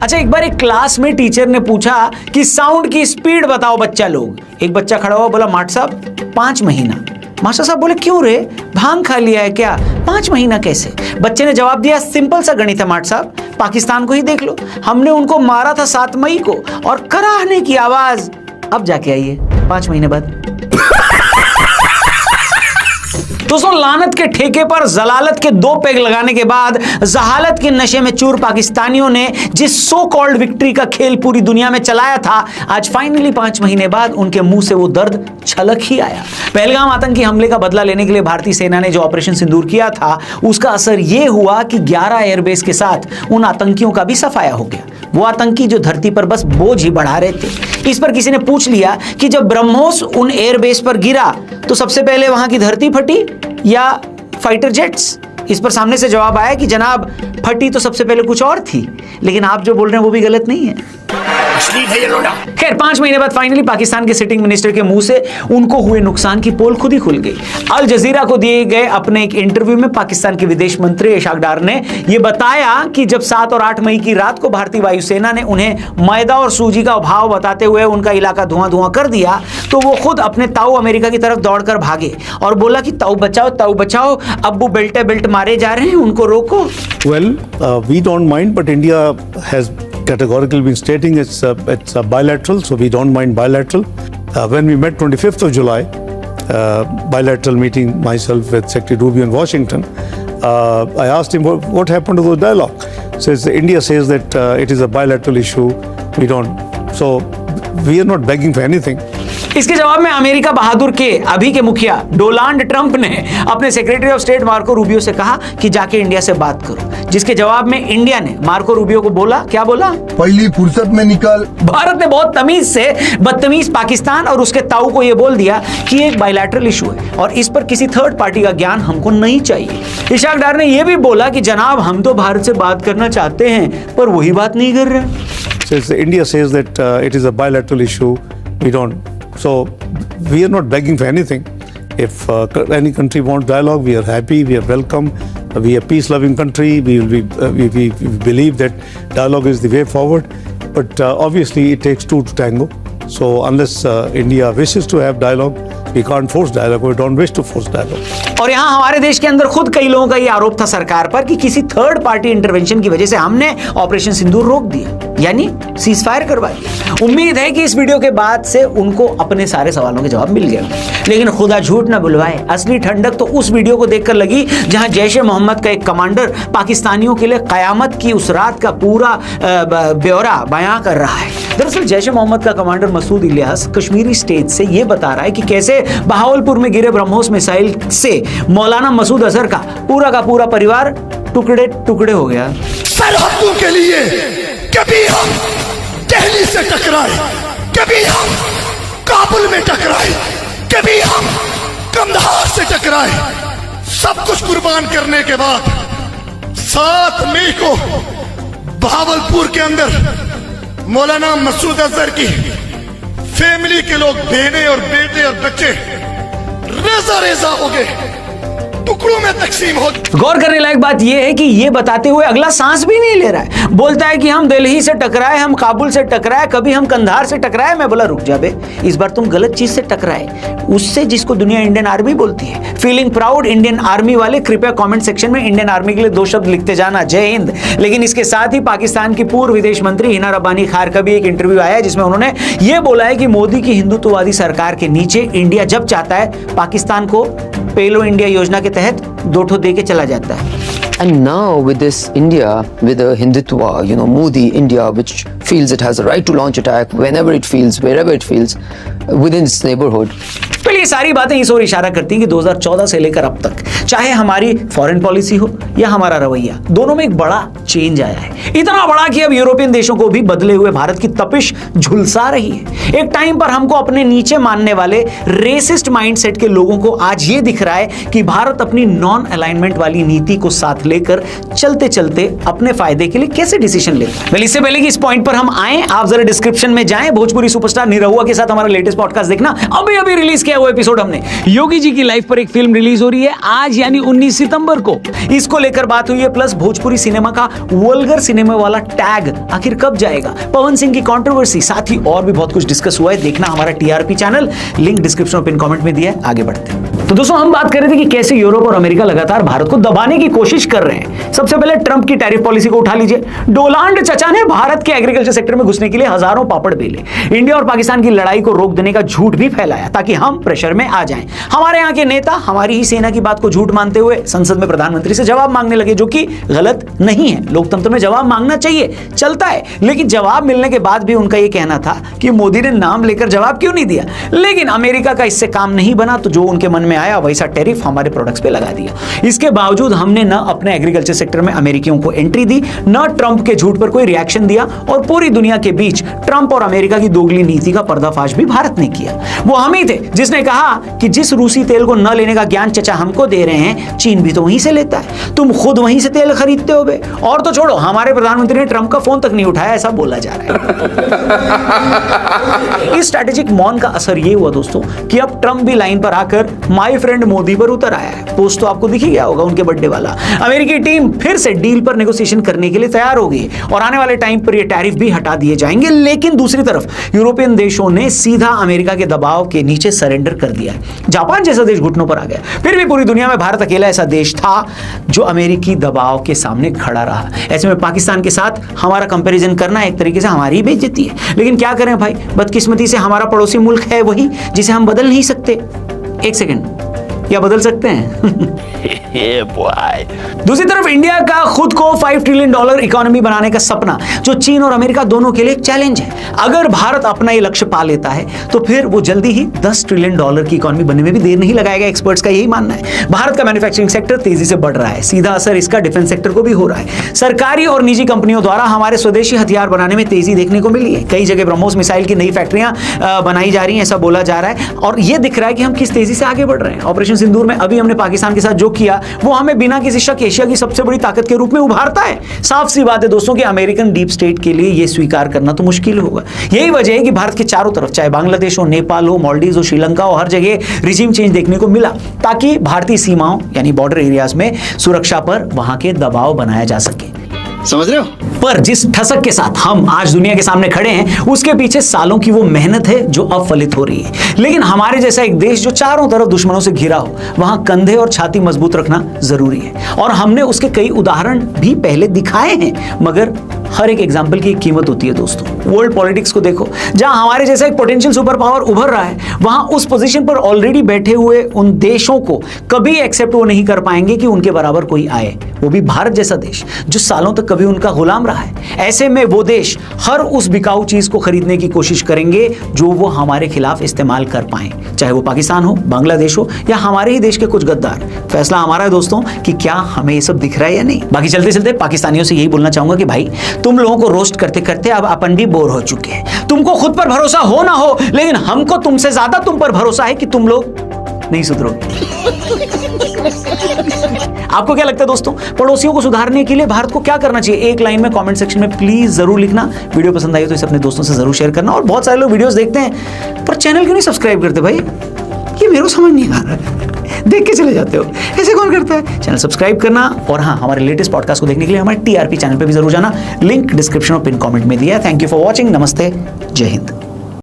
अच्छा, एक बार एक क्लास में टीचर ने पूछा कि साउंड की स्पीड बताओ बच्चा लोग। एक बच्चा खड़ा हुआ, बोला मास्टर साहब 5 महीना। मास्टर साहब बोले क्यों रे, भांग खा लिया है क्या? 5 महीना कैसे? बच्चे ने जवाब दिया, सिंपल सा गणित है मास्टर साहब, पाकिस्तान को ही देख लो, हमने उनको मारा था 7 मई को और कराहने की आवाज अब जाके आई है 5 महीने बाद। दोस्तों, लानत के ठेके पर जलालत के 2 पेग लगाने के बाद जहालत के नशे में चूर पाकिस्तानियों ने जिस सो कॉल्ड विक्ट्री का खेल पूरी दुनिया में चलाया था, आज फाइनली 5 महीने बाद उनके मुंह से वो दर्द छलक ही आया। पहलगाम आतंकी हमले का बदला लेने के लिए भारतीय सेना ने जो ऑपरेशन सिंदूर किया था, उसका असर यह हुआ कि 11 एयरबेस के साथ उन आतंकियों का भी सफाया हो गया। वो आतंकी जो धरती पर बस बोझ ही बढ़ा रहे थे। इस पर किसी ने पूछ लिया कि जब ब्रह्मोस उन एयरबेस पर गिरा तो सबसे पहले वहां की धरती फटी या फाइटर जेट्स? इस पर सामने से जवाब आया कि जनाब, फटी तो सबसे पहले कुछ और थी, लेकिन आप जो बोल रहे हैं वो भी गलत नहीं है। खैर, 5 महीने बाद फाइनली पाकिस्तान के सिटिंग मिनिस्टर के मुंह से उनको हुए नुकसान की पोल खुद ही खुल गई। अल जजीरा को दिए गए अपने एक इंटरव्यू में पाकिस्तान के विदेश मंत्री इशाक डार ने यह बताया कि जब 7 और 8 मई की रात को भारतीय वायुसेना ने उन्हें मैदा और सूजी का अभाव बताते हुए उनका इलाका धुआं धुआं कर दिया, तो वो खुद अपने ताऊ अमेरिका की तरफ दौड़कर भागे और बोला कि ताऊ बचाओ, अब्बू बेल्ट मारे जा रहे हैं, उनको रोको। Well, we don't mind, but India has categorically been stating it's bilateral, so we don't mind bilateral. When we met 25th of July, bilateral meeting, myself with Secretary Rubio in Washington, I asked him what happened to the dialogue. Says India says that it is a bilateral issue. We don't, so we are not begging for anything. इसके जवाब में America बहादुर के अभी के मुखिया Donald Trump ने अपने secretary of state Marco Rubio से कहा कि जाके इंडिया से बात करो, जिसके जवाब में इंडिया ने मार्को रूबियो को बोला, क्या बोला? पहली फुर्सत में निकल। भारत ने बहुत तमीज से बदतमीज पाकिस्तान और उसके ताऊ को यह बोल दिया कि एक बायलैटरल इशू है और इस पर किसी थर्ड पार्टी का ज्ञान हमको नहीं चाहिए। इशाक डार ने यह भी बोला कि जनाब, हम तो भारत से बात करना चाहते हैं पर वही बात नहीं कर रहे। India says that it is a bilateral issue, we don't, so we are not begging for anything. If any country wants dialogue, we are happy, we are welcome. We are a peace-loving country. We believe that dialogue is the way forward. But obviously, it takes two to tango. So unless India wishes to have dialogue, we can't force dialogue. We don't wish to force dialogue. और यहाँ हमारे देश के अंदर खुद कई लोगों का ये आरोप था सरकार पर कि किसी थर्ड पार्टी इंटरवेंशन की वजह से हमने ऑपरेशन सिंदूर रोक दिया, यानी सीज फायर करवा दिया। उम्मीद है कि इस वीडियो के बाद से उनको अपने सारे सवालों के जवाब मिल गए। लेकिन खुदा झूठ ना बुलवाए, असली ठंडक तो उस वीडियो को देखकर लगी जहां जैश ए मोहम्मद का एक कमांडर पाकिस्तानियों के लिए कयामत की उस रात का पूरा ब्यौरा बयां कर रहा है। दरअसल जैश ए मोहम्मद का कमांडर मसूद इलियास कश्मीरी स्टेज से यह बता रहा है कि कैसे बहावलपुर में गिरे ब्रह्मोस मिसाइल से मौलाना मसूद अजहर का पूरा परिवार टुकड़े टुकड़े हो गया। सरहदों के लिए कभी हम दिल्ली से टकराए, कभी हम काबुल में टकराए, कभी हम कंधार से टकराए, सब कुछ कुर्बान करने के बाद 7 मई को बहावलपुर के अंदर मौलाना मसूद अजहर की फैमिली के लोग, बहने और बेटे और बच्चे रेजा हो गए, टुकड़ों में तकसीम हो। गौर करने लायक बात यह है कि यह बताते हुए अगला सांस भी नहीं ले रहा है। बोलता है कि हम दिल्ली से टकराए, हम काबुल से टकराए, कभी हम कंधार से टकराए। मैं बोला रुक जा बे, इस बार तुम गलत चीज से टकराए, उससे जिसको दुनिया इंडियन आर्मी बोलती है। फीलिंग प्राउड इंडियन आर्मी वाले कृपया कमेंट सेक्शन में इंडियन आर्मी के लिए 2 शब्द लिखते जाना, जय हिंद। लेकिन इसके साथ ही पाकिस्तान की पूर्व विदेश मंत्री हिना रब्बानी खार का भी एक इंटरव्यू आया जिसमें उन्होंने यह बोला है कि मोदी की हिंदुत्ववादी सरकार के नीचे इंडिया जब चाहता है पाकिस्तान को पेलो इंडिया योजना के तहत 2 ठो दे के चला जाता है। And now with this India, with the Hindutva, Modi India, which feels it has a right to launch attack whenever it feels, wherever it feels, within its neighborhood. पहले ये सारी बातें इस ओर इशारा करती हैं कि 2014 से लेकर अब तक चाहे हमारी फॉरेन पॉलिसी हो या हमारा रवैया, दोनों में एक बड़ा चेंज आया है। इतना बड़ा कि अब यूरोपियन देशों को भी बदले हुए भारत की तपिश झुलसा रही है। एक टाइम पर हमको अपने नीचे मानने वाले रेसिस्ट माइंडसेट के लोगों को आज ये दिख रहा है कि भारत अपनी नॉन अलाइनमेंट वाली नीति को साथ लेकर चलते चलते अपने फायदे के लिए कैसे डिसीजन लेता है। इससे पहले कि इस पॉइंट पर हम आए, आप जरा डिस्क्रिप्शन में जाएं, भोजपुरी सुपरस्टार निरहुआ के साथ हमारा लेटेस्ट पॉडकास्ट देखना। अभी रिलीज किया हुआ एपिसोड हमने। योगी जी की लाइफ पर एक फिल्म रिलीज हो रही है आज यानी 19 सितंबर को, इसको लेकर बात हुई है। प्लस भोजपुरी सिनेमा का वल्गर सिनेमा वाला टैग आखिर कब जाएगा, पवन सिंह की कंट्रोवर्सी, साथ ही और भी बहुत कुछ डिस्कस हुआ है। देखना हमारा टीआरपी चैनल, लिंक डिस्क्रिप्शन में पिन कमेंट में दिया है। आगे बढ़ते हैं। तो दोस्तों हम बात कर रहे थे कि कैसे यूरोप और अमेरिका लगातार भारत को दबाने की कोशिश कर रहे हैं। सबसे पहले ट्रंप की टैरिफ पॉलिसी को उठा लीजिए। डोनाल्ड चचा ने भारत के एग्रीकल्चर सेक्टर में घुसने के लिए हजारों पापड़ बेले, इंडिया और पाकिस्तान की लड़ाई को रोक देने का झूठ भी फैलाया ताकि हम प्रेशर में आ जाएं। हमारे यहाँ के नेता हमारी ही सेना की बात को झूठ मानते हुए संसद में प्रधानमंत्री से जवाब मांगने लगे, जो कि गलत नहीं है। लोकतंत्र में जवाब मांगना चाहिए, चलता है, लेकिन जवाब मिलने के बाद भी उनका यह कहना था कि मोदी ने नाम लेकर जवाब क्यों नहीं दिया। लेकिन अमेरिका का इससे काम नहीं बना, तो जो उनके मन में आया वैसा टैरिफ हमारे प्रोडक्ट्स पे लगा दिया। इसके बावजूद हमने न अपने एग्रीकल्चर सेक्टर में अमेरिकियों को एंट्री दी, न ट्रंप के झूठ पर कोई रिएक्शन दिया, और पूरी दुनिया के बीच ट्रंप और अमेरिका की दोगली नीति का पर्दाफाश भी भारत ने किया। वो हम ही थे जिसने कहा कि जिस रूसी तेल को न लेने का ज्ञान चचा हमको दे रहे हैं, चीन भी तो वहीं से लेता है, तुम खुद वहीं से तेल खरीदते हो बे। और तो छोड़ो, हमारे प्रधानमंत्री ने ट्रंप का फोन तक नहीं उठाया, ऐसा बोला जा रहा है। इस स्ट्रैटेजिक मौन का असर ये हुआ दोस्तों कि अब ट्रंप भी लाइन पर आकर माय फ्रेंड मोदी पर उतर आया है। पोस्ट तो आपको दिख ही गया होगा उनके बर्थडे वाला। अमेरिकी टीम फिर से डील पर नेगोशिएशन करने के लिए तैयार हो गई और आने वाले टाइम पर ये टैरिफ भी हटा दिए जाएंगे। लेकिन दूसरी तरफ यूरोपियन देशों ने सीधा अमेरिका के दबाव के नीचे सरेंडर कर दिया। जापान जैसा देश घुटनों पर आ गया। फिर भी पूरी दुनिया में भारत अकेला ऐसा देश था जो अमेरिकी दबाव के सामने खड़ा रहा। ऐसे में पाकिस्तान के साथ हमारा कंपैरिजन करना एक तरीके से हमारी बेइज्जती है। लेकिन क्या करें भाई, बदकिस्मती से हमारा पड़ोसी मुल्क है वही जिसे हम बदल नहीं सकते। एक सेकंड, या बदल सकते हैं? दूसरी तरफ इंडिया का खुद को $5 ट्रिलियन इकोनॉमी बनाने का सपना, जो चीन और अमेरिका दोनों के लिए एक चैलेंज है। अगर भारत अपना ये लक्ष्य पा लेता है तो फिर वो जल्दी ही $10 ट्रिलियन की इकोनॉमी बनने में भी देर नहीं लगाएगा। एक्सपर्ट्स का यही मानना है। भारत का मैन्युफैक्चरिंग सेक्टर तेजी से बढ़ रहा है, सीधा असर इसका डिफेंस सेक्टर को भी हो रहा है। सरकारी और निजी कंपनियों द्वारा हमारे स्वदेशी हथियार बनाने में तेजी देखने को मिली है। कई जगह ब्रह्मोस मिसाइल की नई फैक्ट्रियां बनाई जा रही हैं, ऐसा बोला जा रहा है। और ये दिख रहा है कि हम किस तेजी से आगे बढ़ रहे हैं। ऑपरेशन सिंदूर में अभी हमने पाकिस्तान के साथ जो किया वो हमें बिना किसी शक एशिया की सबसे बड़ी ताकत के रूप में उभारता है। साफ सी बात है दोस्तों कि अमेरिकन डीप स्टेट के लिए यह स्वीकार करना तो मुश्किल होगा। यही वजह है कि भारत के चारों तरफ, चाहे बांग्लादेश हो, नेपाल हो, मालदीव हो, श्रीलंका हो, हर जगह रिजीम चेंज देखने को मिला ताकि भारतीय सीमाओं यानी बॉर्डर एरियाज में सुरक्षा पर वहां के दबाव बनाया जा सके। समझ रहे हो? पर जिस ठसक के साथ हम आज दुनिया के सामने खड़े हैं, उसके पीछे सालों की वो मेहनत है जो अब फलित हो रही है। लेकिन हमारे जैसा एक देश जो चारों तरफ दुश्मनों से घिरा हो, वहां कंधे और छाती मजबूत रखना जरूरी है। और हमने उसके कई उदाहरण भी पहले दिखाए हैं, मगर हर एक एग्जाम्पल की एक कीमत होती है दोस्तों। वर्ल्ड पॉलिटिक्स को देखो, जहां हमारे जैसा एक पोटेंशियल सुपर पावर उभर रहा है, वहां उस पोजीशन पर ऑलरेडी बैठे हुए उन देशों को कभी एक्सेप्ट वो नहीं कर पाएंगे कि उनके बराबर कोई आए, वो भी भारत जैसा देश जो सालों तक कभी उनका गुलाम रहा है। ऐसे में वो देश हर उस बिकाऊ चीज को खरीदने की कोशिश करेंगे जो वो हमारे खिलाफ इस्तेमाल कर पाए, चाहे वो पाकिस्तान हो, बांग्लादेश हो, या हमारे ही देश के कुछ गद्दार। फैसला हमारा है दोस्तों कि क्या हमें ये सब दिख रहा है या नहीं। बाकी चलते चलते पाकिस्तानियों से यही बोलना चाहूंगा कि भाई, तुम लोगों को रोस्ट करते करते अब अपन भी बोर हो चुके हैं। तुमको खुद पर भरोसा हो ना हो, लेकिन हमको तुमसे ज्यादा तुम पर भरोसा है कि तुम लोग नहीं सुधरोगे। आपको क्या लगता है दोस्तों, पड़ोसियों को सुधारने के लिए भारत को क्या करना चाहिए? एक लाइन में कमेंट सेक्शन में प्लीज जरूर लिखना। वीडियो पसंद आई तो इसे अपने दोस्तों से जरूर शेयर करना। और बहुत सारे लोग वीडियोस देखते हैं पर चैनल क्यों नहीं सब्सक्राइब करते भाई? ये मेरे को समझ नहीं आ रहा है। देख के चले जाते हो, ऐसे कौन करता है? चैनल सब्सक्राइब करना, और हाँ, हमारे लेटेस्ट पॉडकास्ट को देखने के लिए हमारे टीआरपी चैनल पे भी जरूर जाना। लिंक डिस्क्रिप्शन और पिन कमेंट में दिया है। Thank you for watching. नमस्ते, जय हिंद।